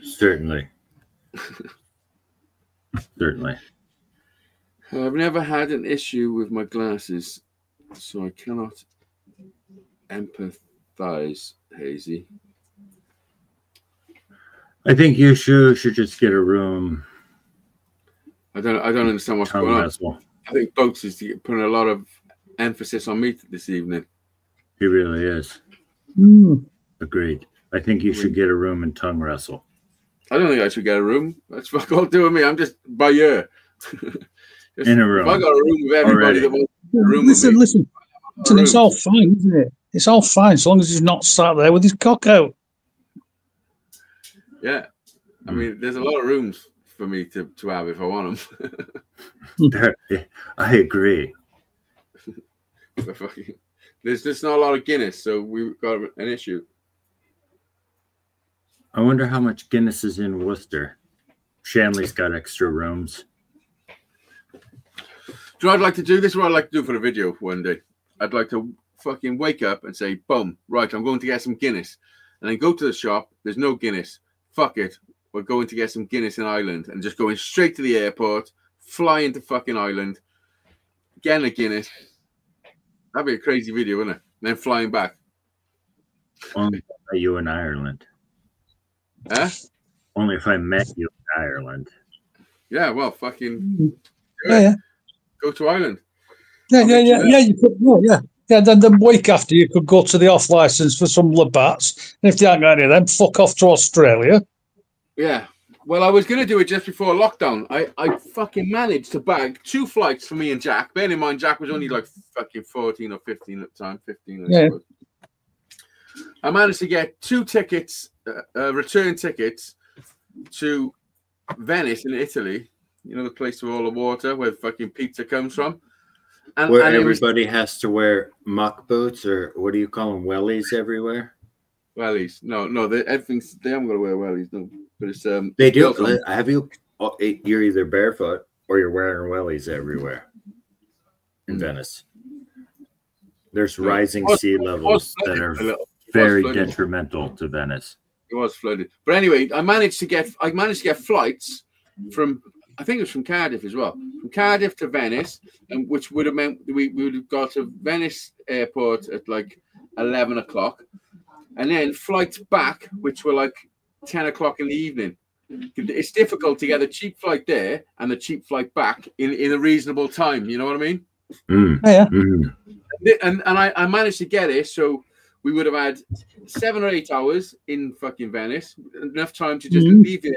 Certainly. Certainly. I've never had an issue with my glasses, so I cannot empathize, Hazy. I think you should just get a room. I don't understand what's going on. I think Boats is putting a lot of emphasis on me this evening. He really is. Agreed. I think you should get a room and tongue wrestle. I don't think I should get a room. That's fuck all doing me. I'm just by ear. In a room. If I got a room with everybody that wants a room Listen, with me, listen. It's all fine, isn't it? It's all fine as long as he's not sat there with his cock out. yeah. I mean, there's a lot of rooms for me to have if I want them. I agree. There's just not a lot of Guinness, so we've got an issue. I wonder how much Guinness is in Worcester. Shanley's got extra rooms. Do you know what I'd like to do? This is what I'd like to do for the video one day. I'd like to fucking wake up and say, boom, right, I'm going to get some Guinness. And then go to the shop. There's no Guinness. Fuck it. We're going to get some Guinness in Ireland. And just going straight to the airport, fly into fucking Ireland, getting a Guinness. That'd be a crazy video, wouldn't it? And then flying back. Only if I met you in Ireland. Huh? Only if I met you in Ireland. Yeah, well, fucking Yeah. go to Ireland. Yeah. You could, yeah. Then the week after, you could go to the off license for some Labats, and if you haven't got any of them, fuck off to Australia. Yeah, Well, I was going to do it just before lockdown. I fucking managed to bag 2 flights for me and Jack. Bearing in mind, Jack was only like fucking 14 or 15 at the time. 15. Yeah. I managed to get 2 tickets, return tickets to Venice in Italy. You know, the place with all the water where fucking pizza comes from. And, Where and everybody has to wear muck boots, or what do you call them, wellies everywhere? Wellies. No, they haven't got to wear wellies, no. But it's They do. Have you? Oh, you're either barefoot or you're wearing wellies everywhere in Venice. There's rising sea levels that are very detrimental to Venice. It was flooded, but anyway, I managed to get flights from, I think it was from Cardiff as well, from Cardiff to Venice, and which would have meant we would have got to Venice airport at like 11 o'clock, and then flights back, which were like 10 o'clock in the evening. It's difficult to get a cheap flight there and a cheap flight back in a reasonable time. You know what I mean? Yeah. And I managed to get it, so we would have had 7 or 8 hours in fucking Venice, enough time to just leave it,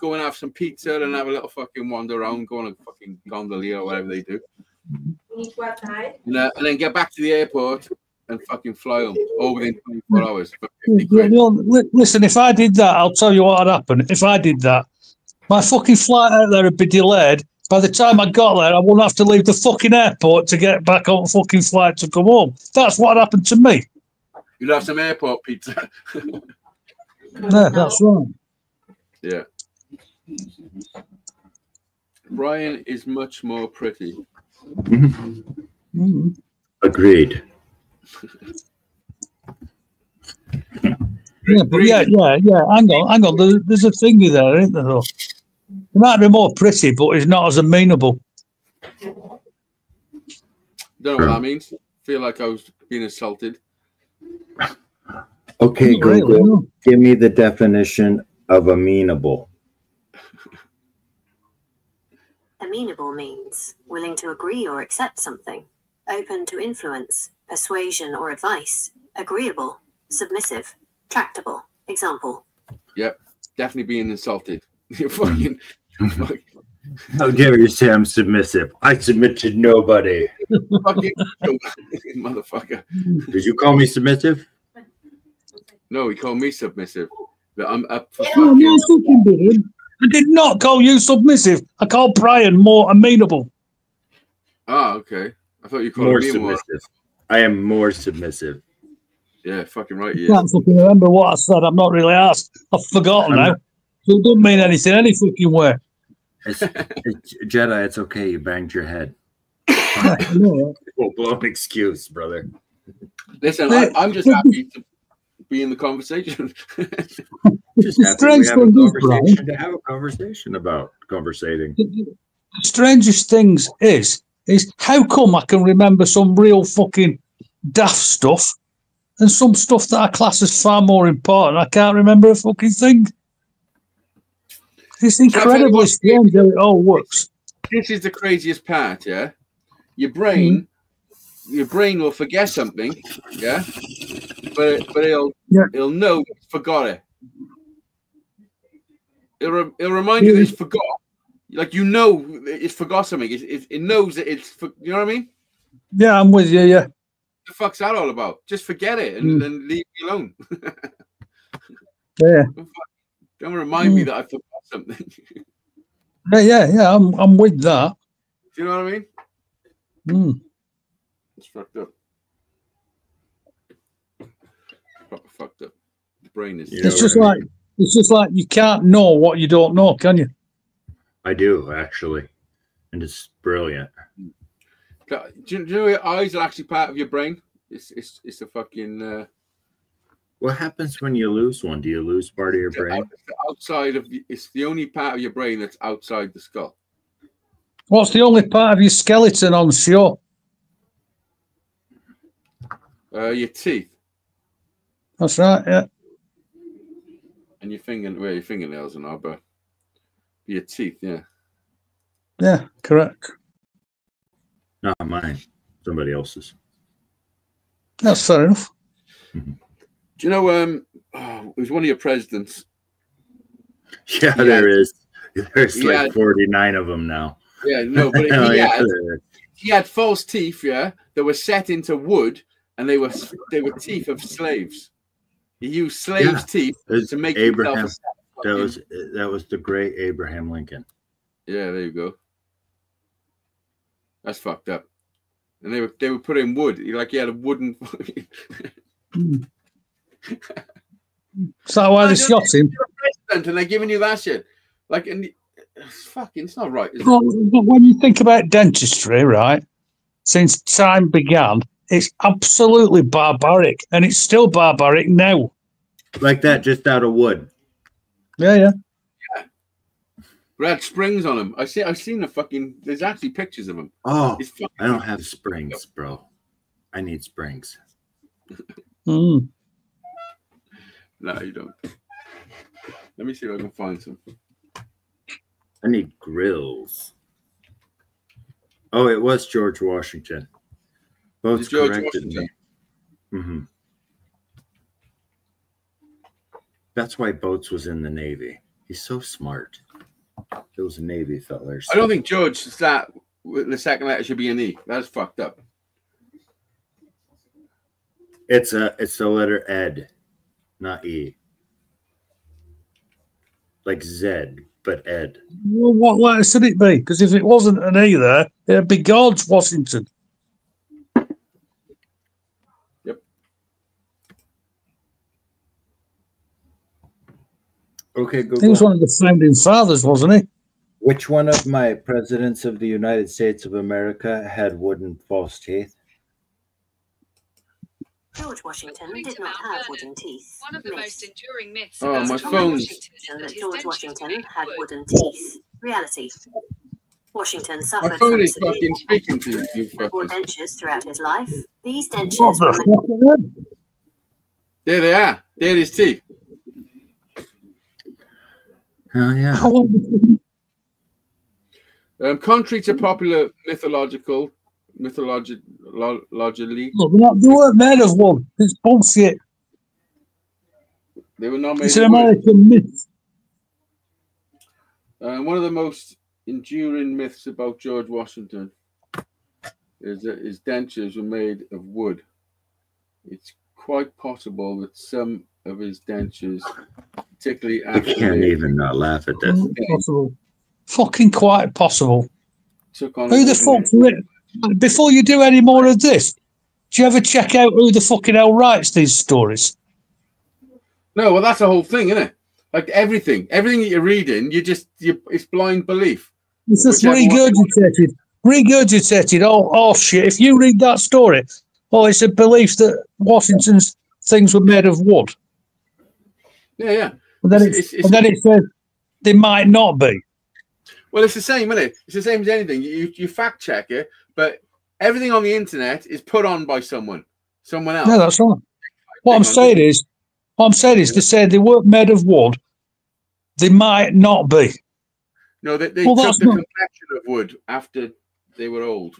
go and have some pizza and have a little fucking wander around, go on a fucking gondola or whatever they do. And then get back to the airport and fucking fly home all within 24 hours. For 50 quid. Listen, if I did that, I'll tell you what would happen. If I did that, my fucking flight out there would be delayed. By the time I got there, I wouldn't have to leave the fucking airport to get back on the fucking flight to come home. That's what happened to me. You'd have some airport pizza. Yeah, that's right. Yeah. Brian is much more pretty. Agreed. Yeah, but yeah. Hang on. There's a thingy there, isn't there? Though? He might be more pretty, but he's not as amenable. Don't know what that means. Feel like I was being assaulted. Okay, Not really, Google, no. give me the definition of amenable. Amenable means willing to agree or accept something, open to influence, persuasion or advice, agreeable, submissive, tractable. Example. Yep, definitely being insulted. You're fucking. How dare you say I'm submissive? I submit to nobody. Fucking motherfucker. Did you call me submissive? No, he called me submissive. But I'm up for No, fucking. fucking didn't. I did not call you submissive. I called Brian more amenable. Ah, okay. I thought you called More me more. submissive. I am more submissive. Yeah, fucking right. I Yeah. can't fucking remember what I said. I'm not really asked. I've forgotten now. So it doesn't mean anything any fucking way. It's Jedi, it's okay. You banged your head. No. Full-blown excuse, brother. Listen, I'm just happy to be in the conversation. Just The happy strange we have a thing is, conversation to have a conversation about conversating. The strangest things is how come I can remember some real fucking daft stuff and some stuff that I class as far more important. I can't remember a fucking thing. It's incredibly strange how it all works. This is the craziest part, yeah. Your brain will forget something, yeah, but it'll know it's forgot it. It'll remind you that it's forgot. Like you know, it's forgot something. It knows that it's. You know what I mean? Yeah, I'm with you. Yeah. What the fuck's that all about? Just forget it and then leave me alone. Yeah. Don't remind me that I forgot something. Yeah. I'm with that. Do you know what I mean? It's fucked up. Proper fucked up. The brain is. It's just like you can't know what you don't know, can you? I do, actually. And it's brilliant. Do you know your eyes are actually part of your brain? It's a fucking. What happens when you lose one? Do you lose part of your brain? Outside of it's the only part of your brain that's outside the skull. What's the only part of your skeleton on show? Your teeth. That's right. Yeah. And your fingernails and all, but your teeth, yeah. Yeah. Correct. Not mine. Somebody else's. That's fair enough. Do you know? It was one of your presidents. Yeah, there is. There's like 49 of them now. Yeah, no, but he had false teeth, yeah, that were set into wood, and they were teeth of slaves. He used slaves' teeth to make Abraham. That was the great Abraham Lincoln. Yeah, there you go. That's fucked up. And they were put in wood. Like he had a wooden. Is that why they shot him? And they're giving you that shit. Like, and it's not right. Well, when you think about dentistry, right? Since time began, it's absolutely barbaric, and it's still barbaric now. Like that, just out of wood. Yeah. But it had springs on them. I've seen the fucking. There's actually pictures of them. Oh, I don't have springs, bro. I need springs. Mm. No, you don't. Let me see if I can find some. I need grills. Oh, it was George Washington. Both corrected me. Mm-hmm. That's why Boats was in the Navy. He's so smart. Those Navy fellers. I don't think George that the second letter should be an E. That's fucked up. It's the letter Ed, not E. Like Z, but Ed. Well, what letter should it be? Because if it wasn't an E there, it'd be George Washington. Yep. Okay, go. He was one of the founding fathers, wasn't he? Which one of my presidents of the United States of America had wooden false teeth? George Washington did not have wooden teeth. One of the most enduring myths about my phone. That George Washington had wooden teeth. Reality. Washington suffered My phone from is fucking speaking to you. wore dentures throughout his life. These dentures were There they are. There his teeth. Oh yeah. Contrary to popular mythologically. Look, they weren't made of wood. It's bullshit. They were not made It's of an wood. American myth. One of the most enduring myths about George Washington is that his dentures were made of wood. It's quite possible that some of his dentures, particularly I can't even not laugh at this. Possible. Fucking quite possible. Took on Who the fuck? Before you do any more of this, do you ever check out who the fucking hell writes these stories? No, well, that's the whole thing, isn't it? Like everything that you're reading, it's blind belief. It's just regurgitated. Oh shit! If you read that story, it's a belief that Washington's things were made of wood. Yeah. And then it says they might not be. Well, it's the same, isn't it? It's the same as anything. You fact check it, but everything on the internet is put on by someone else. No, that's right. What I'm saying is, they say they weren't made of wood. They might not be. No, they took the complexion of wood after they were old.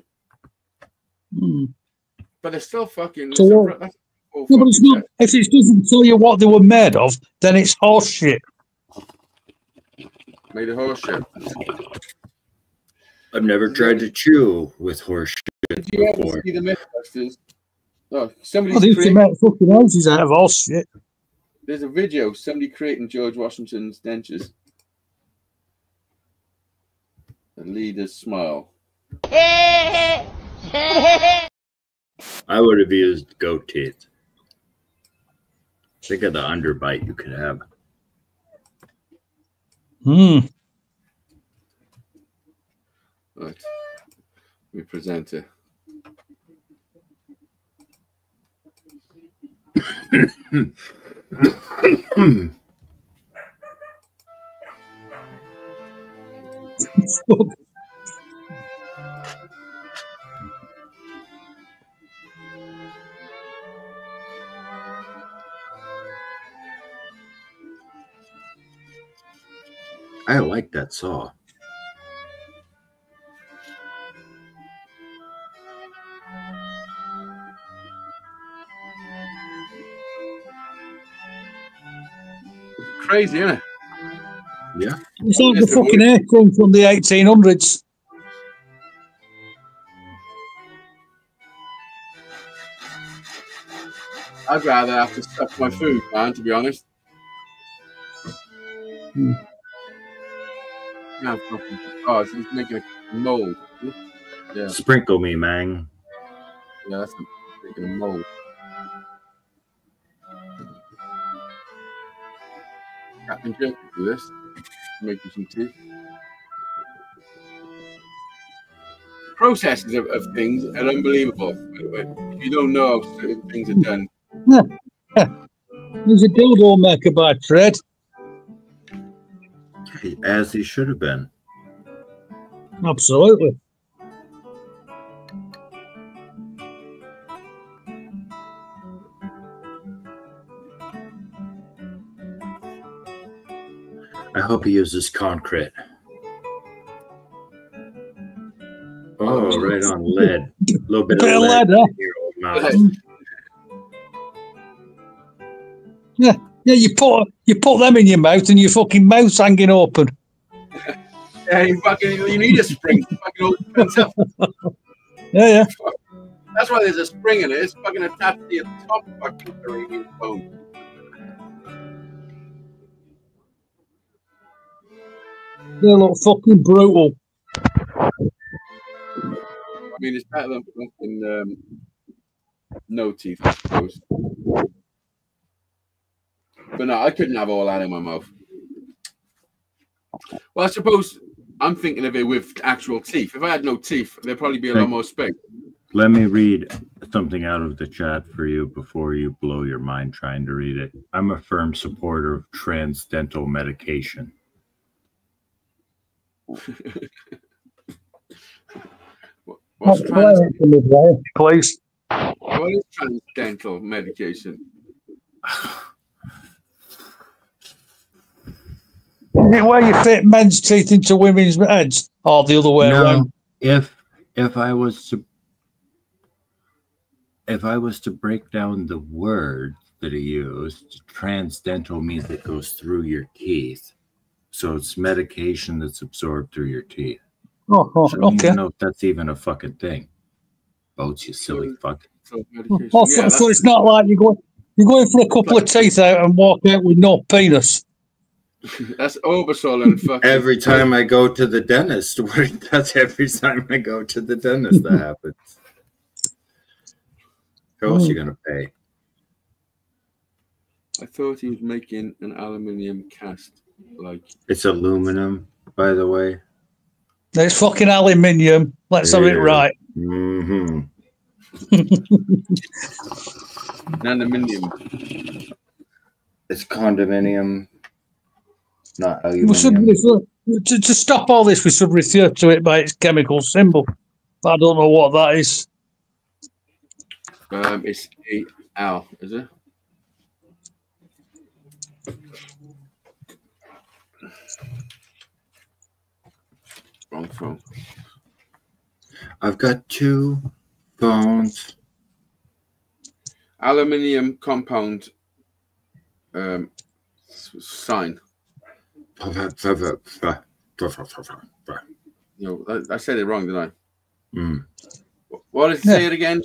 But they're still fucking. But it's not. If it doesn't tell you what they were made of, then it's horse shit. Made of horse shit. I've never tried to chew with horse shit Did you ever before. see the Mythbusters? Oh, They used to make fucking houses out of horse shit. There's a video of somebody creating George Washington's dentures. The leader's smile. I would have used goat teeth. Think of the underbite you could have. Right. Let me present it. I like that saw. Crazy, isn't it? Yeah. It's like the fucking aircraft from the 1800s. I'd rather have to stuff my food, man, to be honest. No, fucking, oh, he's making a mold. Yeah. Sprinkle me, man. Yeah, that's making a mold. Captain Jerk do this. Making some tea. Processes of things are unbelievable, by the way. If you don't know how certain things are done. Yeah. He's a dildo maker by trade. As he should have been. Absolutely. I hope he uses concrete. Oh, right on lead. A little bit of lead. Huh? Yeah, you put them in your mouth and your fucking mouth's hanging open. Yeah, you need a spring to fucking open itself. Yeah. That's why there's a spring in it. It's fucking attached to your top fucking Caribbean bone. They look fucking brutal. I mean, it's better than fucking no teeth, I suppose. But no, I couldn't have all that in my mouth. Well, I suppose I'm thinking of it with actual teeth. If I had no teeth, there'd probably be a lot more space. Let me read something out of the chat for you before you blow your mind trying to read it. I'm a firm supporter of transdental medication. What's please? What is transdental medication? Is it where you fit men's teeth into women's heads, or the other way around? If I was to break down the word that he used, transdental means it goes through your teeth. So it's medication that's absorbed through your teeth. Oh, so I don't okay. even know if that's even a fucking thing. Boats, you silly fuck. So it's not like you're going for a couple of teeth out and walk out with no penis. That's Oversoul and fucking. Every time I go to the dentist, that's every time I go to the dentist that happens. How else are you gonna pay? I thought he was making an aluminium cast. Like it's aluminum, by the way. It's fucking aluminium. Let's have it right. Mm-hmm. Aluminium. It's condominium, not aluminium. To stop all this, we should refer to it by its chemical symbol. I don't know what that is. It's Al, is it? Wrong phone. I've got two phones. Aluminium compound sign. No, I said it wrong, didn't I? Mm. What did it say it again?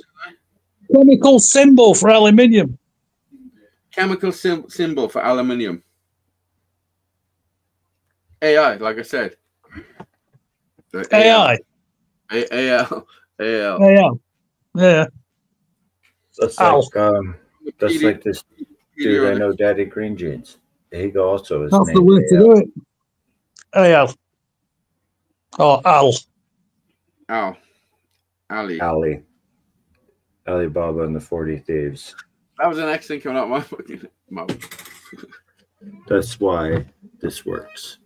Chemical symbol for aluminium. Chemical symbol for aluminium. AI, like I said. AI. AL. Yeah. That's like this dude I know, Daddy Green Jeans. He also is. That's the way to do it. AL. Or Al. Ali. Alibaba and the 40 Thieves. That was the next thing coming out of my fucking mouth. That's why this works.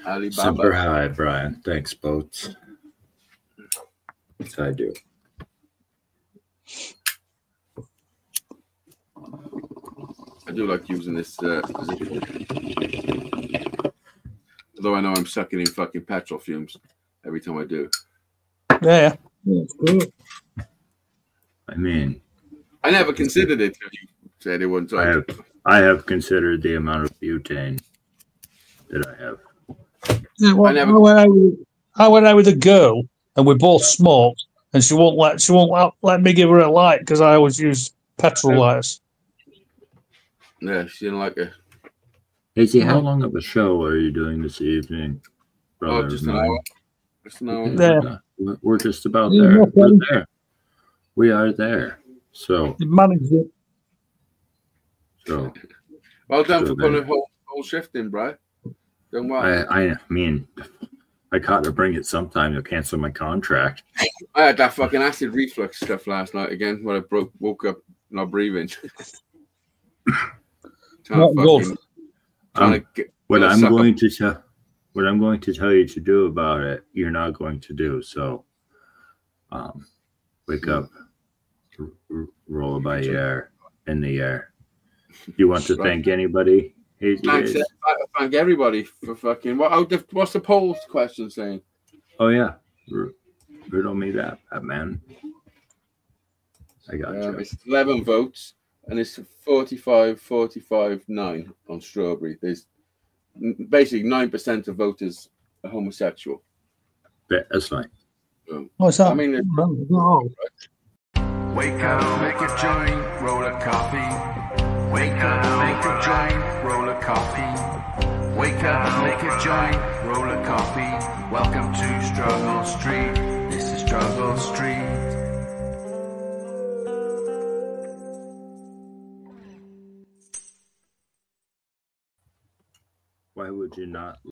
Alibaba. Super high, Brian. Thanks, Boats. Yes, I do. I do like using this position. Although I know I'm sucking in fucking petrol fumes every time I do. Yeah. That's good. I mean, I never considered it till you said it one time. I have considered the amount of butane that I have Yeah, well, I went out with a girl, and we both smoked, and she won't let me give her a light because I always use petrol lights. Yeah, she didn't like it. Hazy, how long of a show are you doing this evening, brother? Oh, just an hour. Just an hour. Yeah. We're just about there. We're there. We are there. So you managed it. So well done for putting a whole shift in, bro. Done well. I mean, I got to bring it sometime. You'll cancel my contract. I had that fucking acid reflux stuff last night again when I woke up not breathing. What I'm going to tell you to do about it, you're not going to do. So, wake up, roll by air in the air. You want to thank anybody? Thanks, thank everybody for fucking. What's the poll question saying? Oh yeah, riddle me that, man. I got you. It's 11 votes, and it's 45-9 on Strawberry. There's basically 9% of voters are homosexual. That's fine. What's that? I mean, wake up, make a joint, roll a coffee. Wake up, make a joint, roll a coffee. Wake up, make a joint, roll a coffee. Welcome to Struggle Street. This is Struggle Street. Why would you not